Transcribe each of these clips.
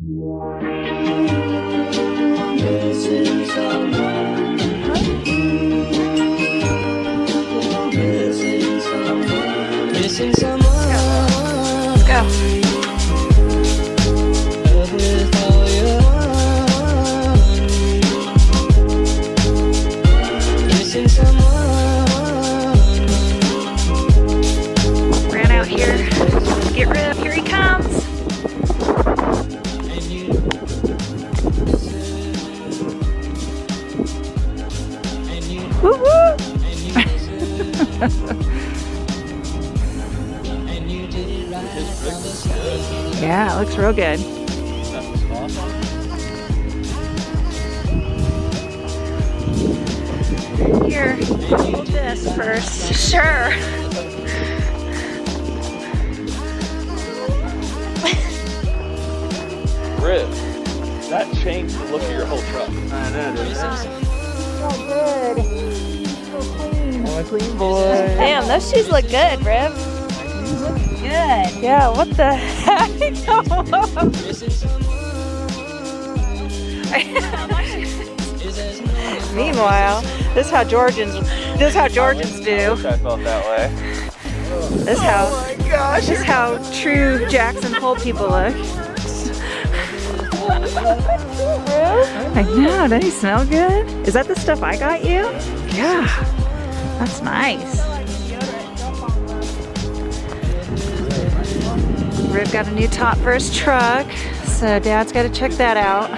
Missing someone. Missing someone. Missing someone. Let's go. With all your heart. Missing someone. Ran out here. Get rid of. Here he comes. And you. And you. Woo woo. And you. And you did it right from the start. Yeah, it looks real good. Here, hold this first. Sure. Rip, that changed the look of your whole truck. I know, dude. So good. So clean. I'm a clean boy. Damn, those shoes look good, Rip. Good. Yeah, what the heck? Meanwhile, this is how Georgians do. I wish I felt that way. This is how true Jackson Hole people look. I know, doesn't he smell good? Is that the stuff I got you? Yeah, that's nice. Rib got a new top for his truck, so Dad's got to check that out.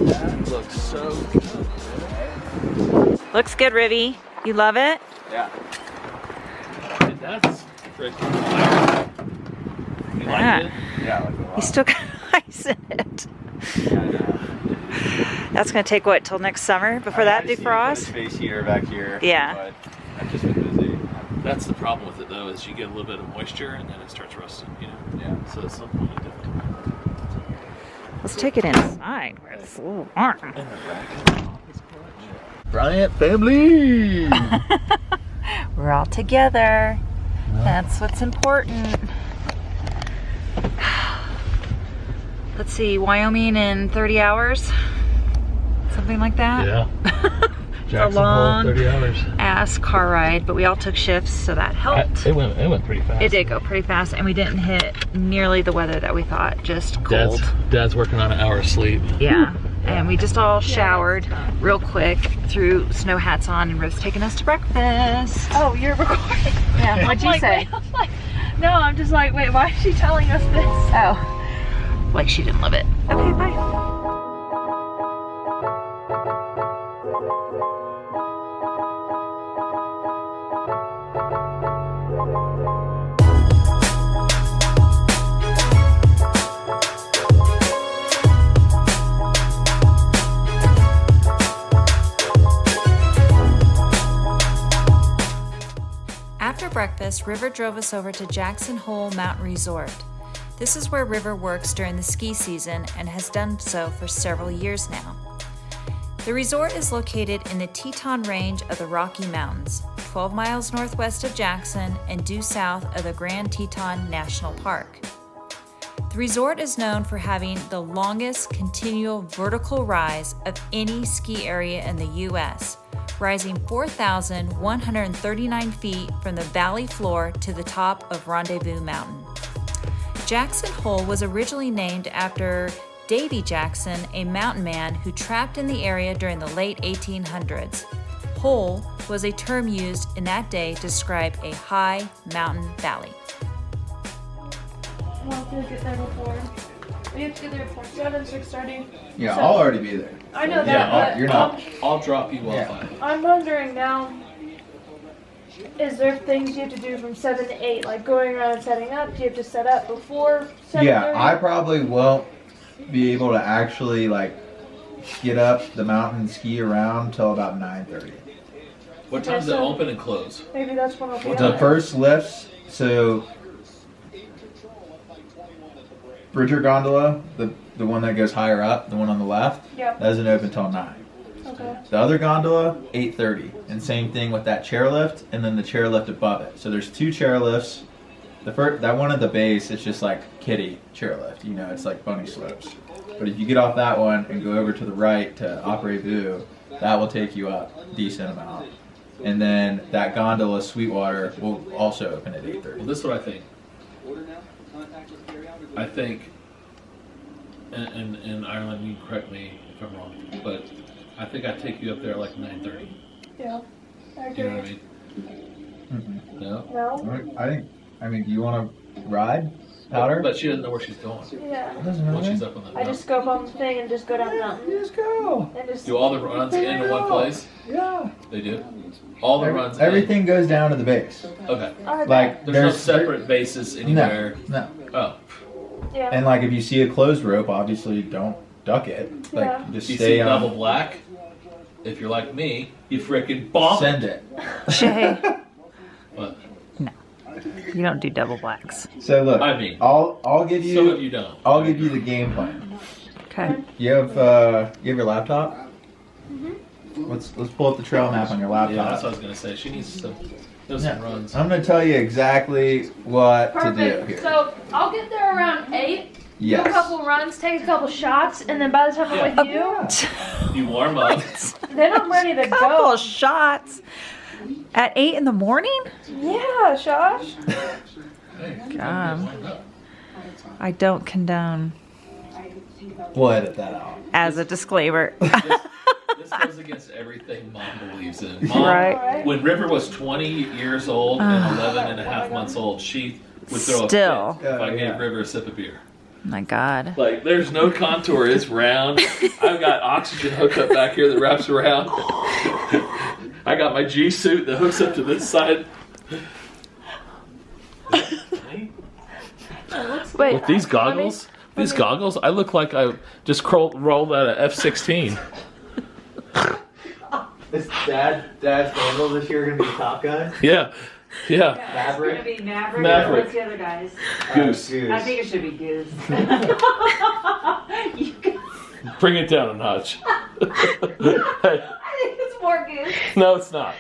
That looks so good. Looks good, Ribby. You love it? Yeah. And that's freaking fire. You Yeah. like it? Yeah, I like it a lot. He's still got ice in it. Yeah, I know. That's gonna take what, till next summer before that defrosts? Space heater back here. Yeah. But I've just been busy. That's the problem with it though, is you get a little bit of moisture and then it starts rusting, you know? Yeah. So it's something really difficult. Let's take it inside where it's a little warm. Bryant family! We're all together. That's what's important. Let's see, Wyoming in 30 hours? Something like that? Yeah. It's a Jackson Hole, long 30 hours. ass car ride, but we all took shifts, so that helped. It went pretty fast. It did go pretty fast, and we didn't hit nearly the weather that we thought, just cold. Dad's working on an hour of sleep. Yeah, and we just all showered real quick, threw snow hats on, and Riv's taking us to breakfast. Oh, you're recording. Yeah, what'd you say? No, I'm just like, wait, why is she telling us this? Oh, like she didn't love it. Okay, bye. After breakfast, River drove us over to Jackson Hole Mountain Resort. This is where River works during the ski season and has done so for several years now. The resort is located in the Teton Range of the Rocky Mountains, 12 miles northwest of Jackson and due south of the Grand Teton National Park. The resort is known for having the longest continual vertical rise of any ski area in the U.S., rising 4,139 feet from the valley floor to the top of Rendezvous Mountain. Jackson Hole was originally named after Davy Jackson, a mountain man who trapped in the area during the late 1800s. Hole was a term used in that day to describe a high mountain valley. Well, we'll get there before. We have to get there before 7, 6:30. Yeah, So- I'll already be there. I know that, Yeah, but you're not. I'll drop you off. Yeah. I'm wondering now, is there things you have to do from 7 to 8, like going around and setting up? Do you have to set up before 7:30? Yeah, I probably won't be able to actually like get up the mountain and ski around till about 9:30. What time does it open and close? Maybe that's when I'll be The on. first lifts, so Bridger Gondola, the one that goes higher up, the one on the left, Yep. that doesn't open till 9. Okay. The other gondola, 8:30, and same thing with that chairlift, and then the chairlift above it. So there's 2 chairlifts that one at the base, it's just like kiddie chairlift. You know, it's like bunny slopes. But if you get off that one and go over to the right to Opry Boo, that will take you up a decent amount. And then that gondola Sweetwater will also open at 8:30. Well, this is what I think. I think, and Ireland, you can correct me if I'm wrong, but I think I'd take you up there at like 9:30. Yeah. I You know what I agree. mean? No? No? I mean, do you want to ride powder? But she doesn't know where she's going. Yeah. Doesn't Once matter. she's up on the I just go up on the thing and just go down the mountain. Just go. And just do all the runs into one place? Yeah. They do? All the runs in? Everything goes down to the base. Okay. Like There's no separate bases anywhere. No. Oh. Yeah. And like if you see a closed rope, obviously don't duck it. Like Yeah. just You stay see on. double black? If you're like me, you frickin' bomb Send it. Shay, What? you don't do double blacks. So look, I mean, I'll give some of you you don't. I'll give you the game plan. Okay. You have your laptop? Let's pull up the trail map on your laptop. Yeah, that's what I was gonna say. She needs some Yeah. runs. I'm gonna tell you exactly what to do Perfect. here. So I'll get there around 8. Yes. Do a couple runs, take a couple shots, and then by the time I'm with you, You warm up. then I'm ready to Couple go. of shots at 8 in the morning. Yeah, Josh. God, I don't condone. We'll edit that out. As a disclaimer. This goes against everything Mom believes in. Mom, Right. when River was 20 years old and 11 and a half months old, she would throw Still. a fit if I Yeah. gave River a sip of beer. My God. Like, there's no contour. It's round. I've got oxygen hooked up back here that wraps around. I got my G suit that hooks up to this side. Wait. With these goggles, I look like I just rolled out of F-16. Is Dad's handle this year gonna be Top Gun? Yeah. Yeah. Maverick? It's gonna be Maverick. Maverick. What's the other guys? Goose. I think it should be Goose. You can- Bring it down a notch. Hey, I think it's more Goose. no, it's not.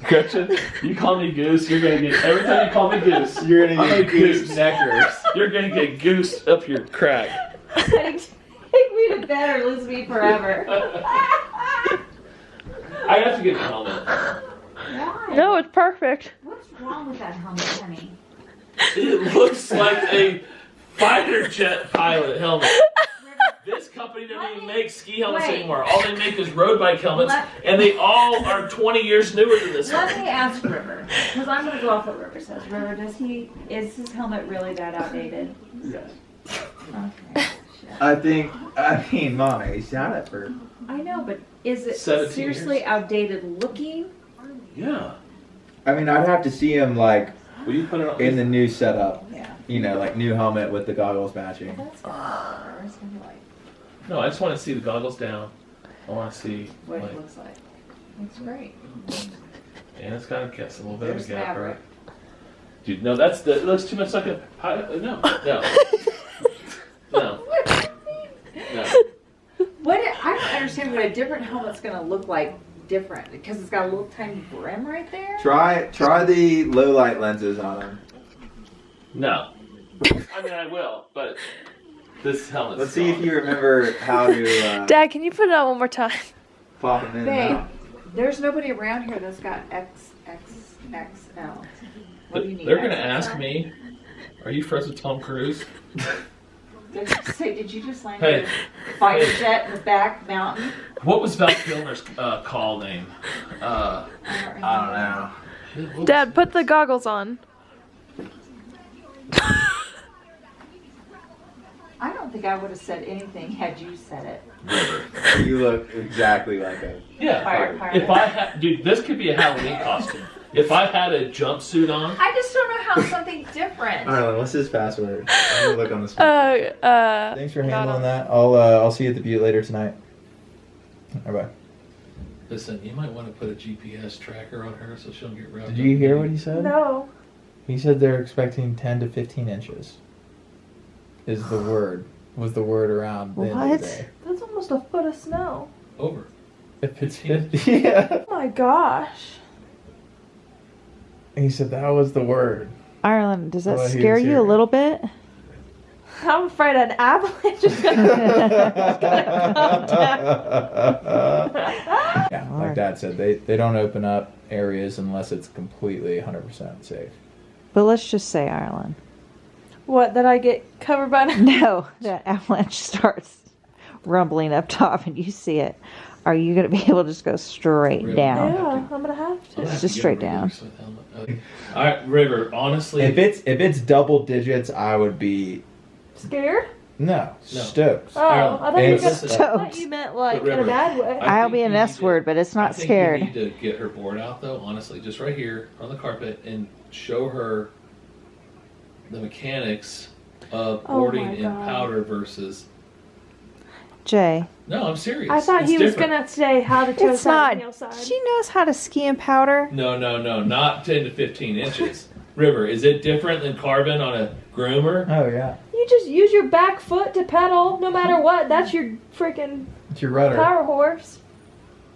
Gretchen, you call me Goose, you're gonna get every time you call me Goose, You're gonna I'm get a goose goose. neckers. You're gonna get goosed up your crack. Take me to bed or lose me forever. I have to get a helmet. Why? No, it's perfect. What's wrong with that helmet, honey? It looks like a fighter jet pilot helmet. This company doesn't even make ski helmets Wait. anymore. All they make is road bike helmets, and they all are 20 years newer than this Let one. me ask River, because I'm gonna go off what River says. River, is his helmet really that outdated? Yes. Okay. Shit. I mean, Mom, he's had it for. I know, but is it 17 seriously years. outdated looking? Yeah. I mean, I'd have to see him like Will you put it on? in the new setup. Yeah. You know, like new helmet with the goggles matching. That's gonna, it's gonna be like No, I just want to see the goggles down. I want to see, what like, it looks like. It's great. and it's got a little bit There's of a gap, Maverick. right? Dude, no, it looks too much like a pilot. No. No. What? I don't understand what a different helmet's gonna look like different because it's got a little tiny brim right there. Try the low light lenses on him. No. I mean, I will, but this helmet's Let's see if you remember how to Dad, can you put it on one more time? pop them in and Babe, out. there's nobody around here that's got XXXL. What do you need? They're going to XXL? ask me, are you friends with Tom Cruise? Say, did you just land Hey. your fighter jet in the back mountain? What was Val Kilmer's call name? I I don't know. Dad, put the goggles on. I don't think I would have said anything had you said it. You look exactly like a. Yeah. Pirate. If I had, dude, this could be a Halloween costume. If I had a jumpsuit on, I just don't know how something different. Arlen, what's his password? I'm gonna look on the screen. Thanks for handling that. I'll see you at the Butte later tonight. Bye bye. listen, you might want to put a GPS tracker on her so she'll get routed. Did you hear what he said? No. He said they're expecting 10 to 15 inches. Was the word around the end of the What? day. That's almost a foot of snow. Over. If it's 15. 50, yeah. Oh my gosh. He said that was the word. Ireland, does that Well, he scare was you here. a little bit? I'm afraid an avalanche is gonna come down. Yeah, like Dad said, they don't open up areas unless it's completely 100% safe. But let's just say Ireland. What, that I get covered by an No, that avalanche starts rumbling up top and you see it. Are you going to be able to just go straight down? Yeah, I'm gonna have to. It's just straight down. All right, River. Honestly, If it's double digits, I would be Scared? stoked. Oh, I thought, you, It's I stoked. thought you meant like in a bad way. I'll be an S word, but it's not scared. You need to get her board out though. Honestly, just right here on the carpet and show her the mechanics of Oh boarding my in God. powder versus. Jay, No, I'm serious. I thought It's he was different. gonna say how to toe it's side not. and heel side. She knows how to ski in powder. No, not 10 to 15 inches. River, is it different than carbon on a groomer? Oh yeah, You just use your back foot to pedal, no matter what. That's your freaking it's your rudder. power horse.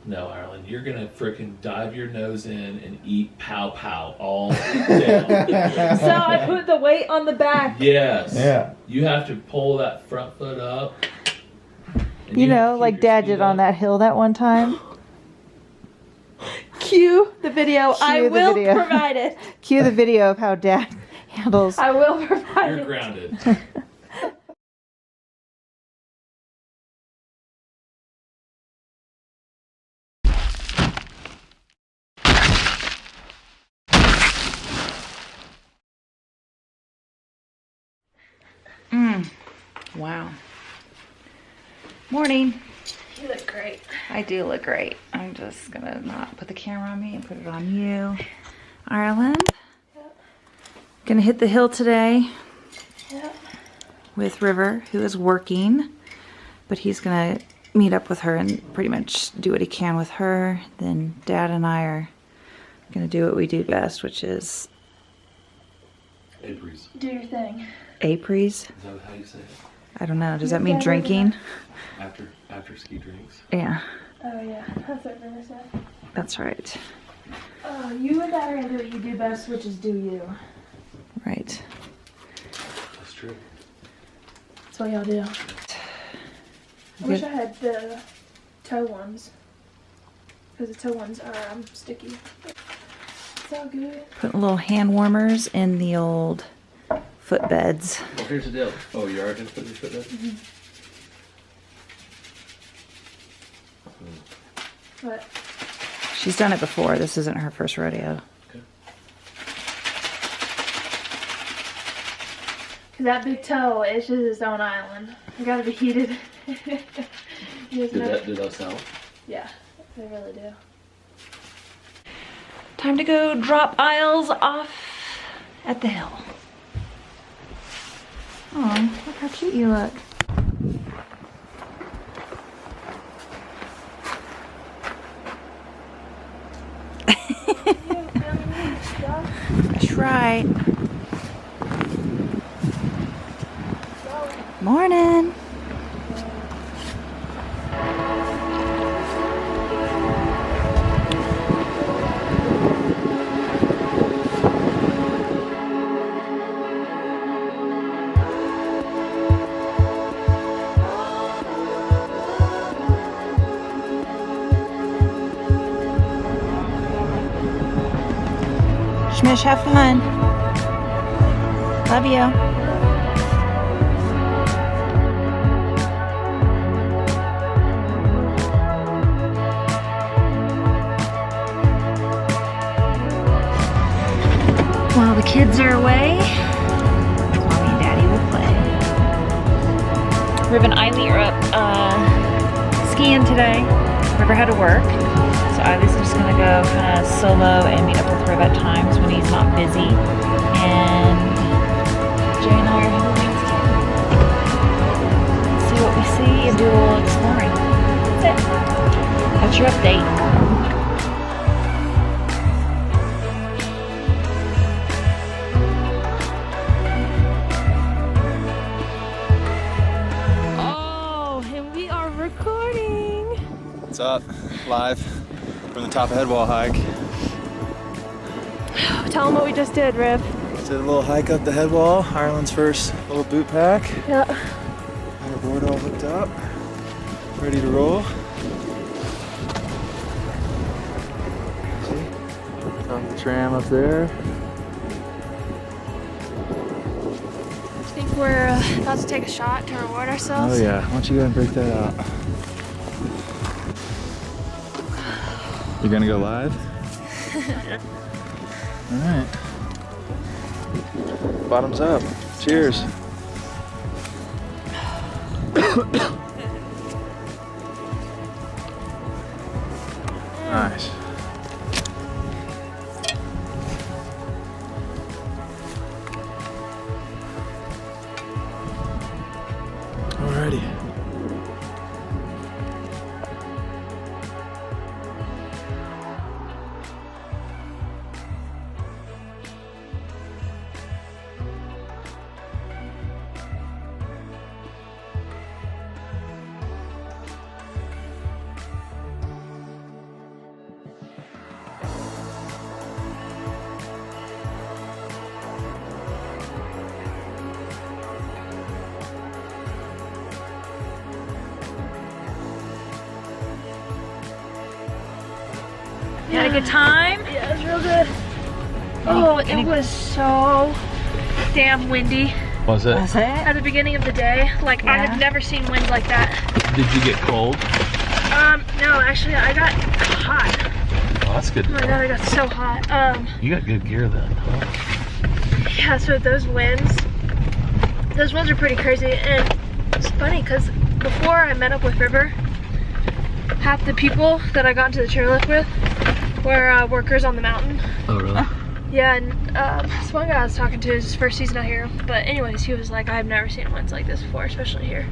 No, Ireland, you're gonna frickin' dive your nose in and eat pow pow all day. So I put the weight on the back. Yes. Yeah. You have to pull that front foot up. and You have to know, keep like your Dad speed did on up. that hill that one time. Cue the video. I Cue the will video. provide it. Cue the video of how Dad handles. I will provide You're it. grounded. Wow. Morning. You look great. I do look great. I'm just gonna not put the camera on me and put it on you. Ireland. Gonna hit the hill today Yep. with River, who is working, but he's gonna meet up with her and pretty much do what he can with her. Then Dad and I are gonna do what we do best, which is Aprils. Do your thing. apres. Is that how you say it? I don't know. Does that Yeah, mean we're drinking? After ski drinks. Yeah, Oh yeah, that's what River said. that's right. Oh, you and Dad are gonna do what you do best, which is do you. Right. That's true. That's what y'all do. I wish I had the toe ones. Because the toe ones are sticky. It's all good. Putting little hand warmers in the old footbeds. Well, here's the deal. Oh, you are going to put your foot in? But She's done it before. This isn't her first rodeo. that big toe is just its own island. It gotta be heated. Did that sell? Yeah, they really do. Time to go drop Isles off at the hill. Oh, look how cute you look. That's right. Morning. Shmish, have fun. Love you. While the kids are away, Mommy and Daddy will play. Riv and Iley are up skiing today. River had to work, so Iley's just gonna go kind of solo and meet up with Riv at times when he's not busy. And Jay and I are heading landscape. See what we see and do a little exploring. That's it. That's your update. Oh, and we are recording. What's up? Live from the top of Headwall hike. Tell them what we just did, Riv. Did a little hike up the head wall, Ireland's first little boot pack. Yeah. Got our board all hooked up, ready to roll. See? On the tram up there. I think we're about to take a shot to reward ourselves. Oh yeah, why don't you go and break that out? You're gonna go live? All right. Bottoms up. Cheers. Nice. Alrighty. You had a good time? Yeah, it was real good. Oh, it was so damn windy Was it? Was it? at the beginning of the day. Like, I Yeah. have never seen wind like that. Did you get cold? No, actually, I got hot. Oh, that's good. Oh my god, I got so hot. You got good gear then. Huh? Yeah, so those winds are pretty crazy. And it's funny because before I met up with River, half the people that I got into the chairlift with were workers on the mountain. Oh, really? Yeah, and this one guy I was talking to is his first season out here. But anyways, he was like, I've never seen winds like this before, especially here.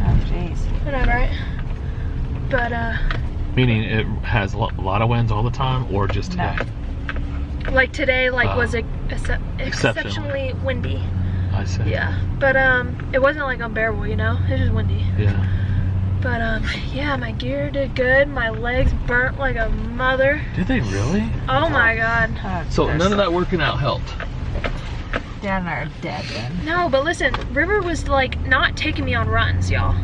Oh, jeez. I know, right? But Meaning it has a lot of winds all the time, or just today? like today, like was Exceptional. exceptionally windy. I see. Yeah, but it wasn't like unbearable, you know. It was just windy. Yeah. But yeah, my gear did good. My legs burnt like a mother. Did they really? Oh my god. Oh, So they're none of that working out helped. down there dead then. No, but listen, River was like not taking me on runs, y'all.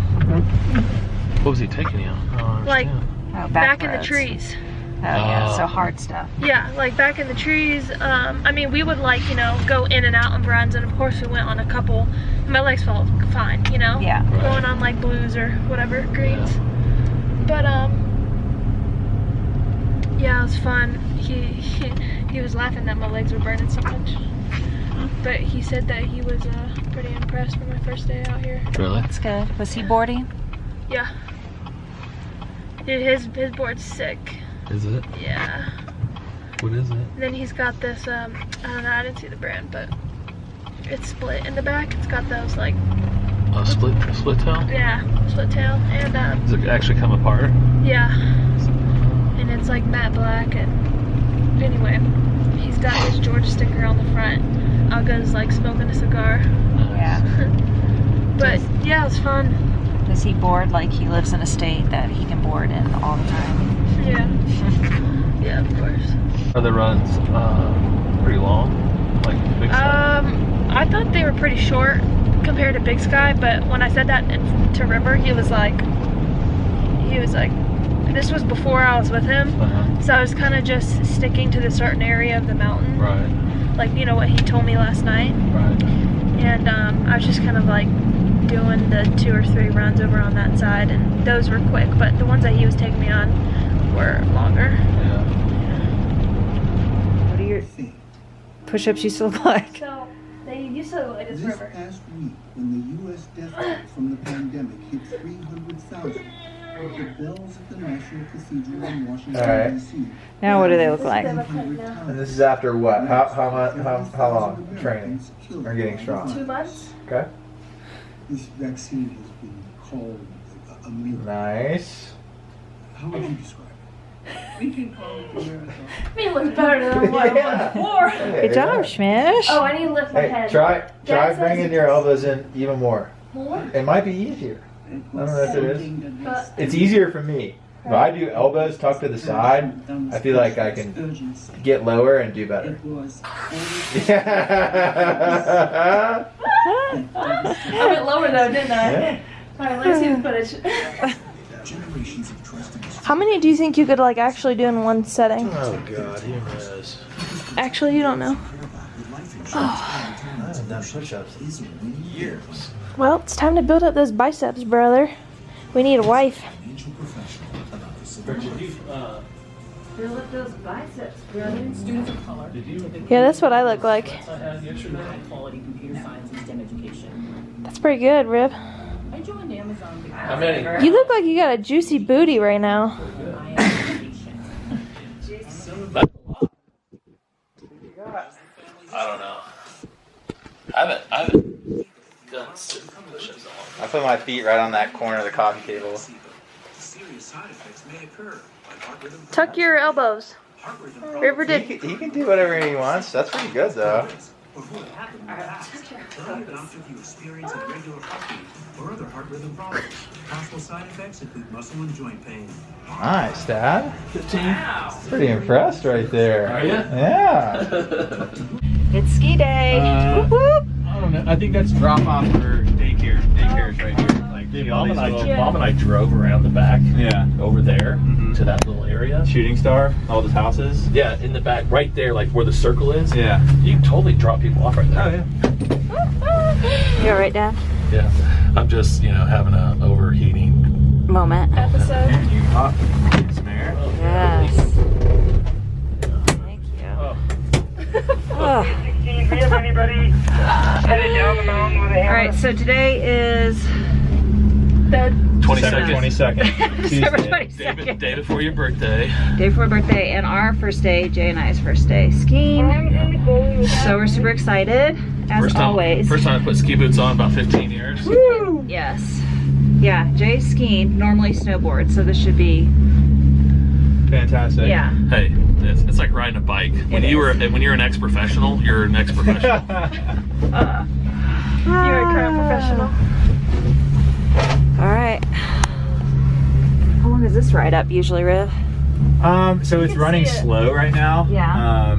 What was he taking you on? I don't Like understand. Oh, back in the roads. trees. Oh yeah, so Oh. hard stuff. Yeah, like back in the trees. I mean, we would like, you know, go in and out of runs, and of course we went on a couple. My legs felt fine, you know. Yeah. Right. Going on like blues or whatever, greens. But yeah, it was fun. He was laughing that my legs were burning so much. But he said that he was pretty impressed with my first day out here. Really? That's good. Was he boarding? Yeah. Dude, his board's sick. Is it? Yeah. What is it? And then he's got this, I don't know, I didn't see the brand, but it's split in the back. It's got those like, A split tail? yeah, split tail. And Does it actually come apart? yeah. And it's like matte black. And anyway, he's got his Georgia sticker on the front. Aga's like smoking a cigar. Yeah. But yeah, it was fun. Does he board like he lives in a state that he can board in all the time? Yeah. Yeah, of course. Are the runs pretty long? Like big stuff? I thought they were pretty short compared to Big Sky, but when I said that to River, he was like, this was before I was with him, so I was kind of just sticking to the certain area of the mountain, Right. like, you know, what he told me last night, Right. and I was just kind of like doing the 2 or 3 runs over on that side, and those were quick, but the ones that he was taking me on were longer. Yeah. What do your push-ups used to look like? So, they used to look like this River. Past week, when the U.S. death rate from the pandemic hit 300,000, the bells at the National Cathedral in Washington, Alright. D.C. Now what do they look like? And this is after what? How long training or getting strong? 2 months? Okay. This vaccine has been called a miracle. Nice. How would you describe it? We can call it a miracle. I mean, it looks better than what it was before. Good job, Schmish. Oh, I need to lift my Hey, head. try Jack says bringing your elbows in even more. More? It might be easier. I don't know if it is. But It's easier for me. If I do elbows tucked to the side, I feel like I can get lower and do better. Yeah. I went lower though, didn't I? Yeah. Alright, let me see the footage. How many do you think you could like actually do in one setting? Oh God, who knows? Actually, you don't know. I haven't done push-ups in years. Well, it's time to build up those biceps, brother. We need a wife. Build up those biceps, brother. Yeah, that's what I look like. That's pretty good, Rib. How many? You look like you got a juicy booty right now. I don't know. I haven't done sit push-ups in a long time. I put my feet right on that corner of the coffee table. Tuck your elbows. River did. He can do whatever he wants. That's pretty good though. Nice, Dad. 15. Pretty impressed right there. Are you? Yeah. It's ski day. Whoop, whoop. I don't know. I think that's drop off for daycare. Daycare's right here. Like, Dude, Mom and I drove around the back. Yeah. Over there to that little area. Shooting Star, all the houses. Yeah, in the back, right there, like where the circle is. Yeah. You can totally drop people off right there. Oh yeah. You alright, Dad? Yeah. I'm just, having a overheating Moment. Episode. You hot some air. Yes. Thank you. Oh. Alright, so today is The 22nd. December Tuesday. 22nd. Day before your birthday. Day before birthday, and our first day, Jay and I's first day skiing. So we're super excited, as always. First time I put ski boots on in about 15 years. Woo! Yes. Yeah, Jay's skiing, normally snowboards, so this should be, Fantastic. yeah. Hey, it's like riding a bike. When you're an ex-professional, you're an ex-professional. You're a current professional. Alright. How long is this ride up usually, Riv? So it's running slow right now. Yeah.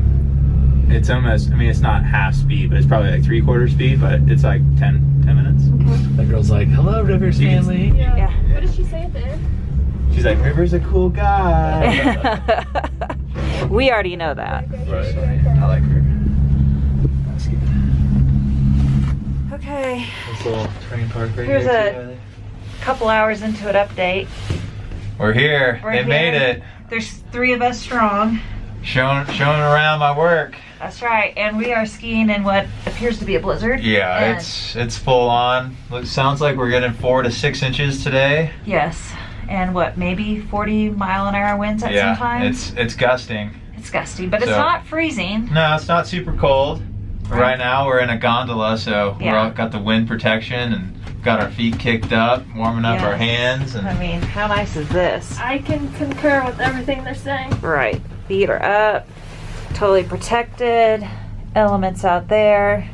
It's almost, it's not half speed, but it's probably like 3/4 speed, but it's like 10 minutes. That girl's like, hello, Rivers family. Yeah. What did she say at the end? She's like, River's a cool guy. We already know that. Right. I like her. That's good. Okay. This little train park right Here's here. Couple hours into an update. We're here. We're Made here. it. There's 3 of us strong. Showing around my work. That's right, and we are skiing in what appears to be a blizzard. Yeah, And- it's full on. Sounds like we're getting 4 to 6 inches today. Yes, and what, maybe 40-mile-an-hour winds at some times? it's gusting. It's gusty, but it's So- not freezing. No, it's not super cold. Right now we're in a gondola, so we're Yeah. all got the wind protection and got our feet kicked up, warming up our Yes. hands. And I mean, how nice is this? I can concur with everything they're saying. Right, feet are up, totally protected, elements out there.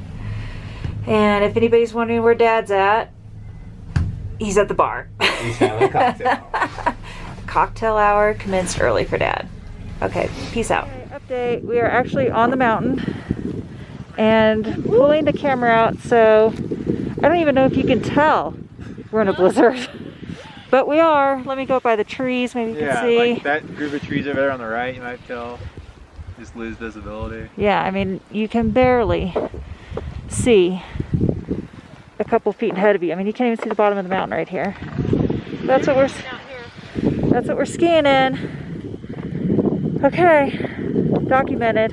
And if anybody's wondering where Dad's at, he's at the bar. he's having a cocktail. Cocktail hour commenced early for Dad. Okay, peace out. Update, we are actually on the mountain and pulling the camera out, so I don't even know if you can tell we're in a blizzard. But we are. Let me go by the trees, maybe you can see. like that group of trees over there on the right, you might tell. Just lose visibility. Yeah, I mean, you can barely see a couple feet ahead of you. I mean, you can't even see the bottom of the mountain right here. That's what we're skiing in. Okay, documented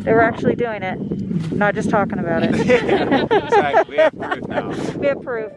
that we're actually doing it, not just talking about it. Exactly. We have proof now. We have proof.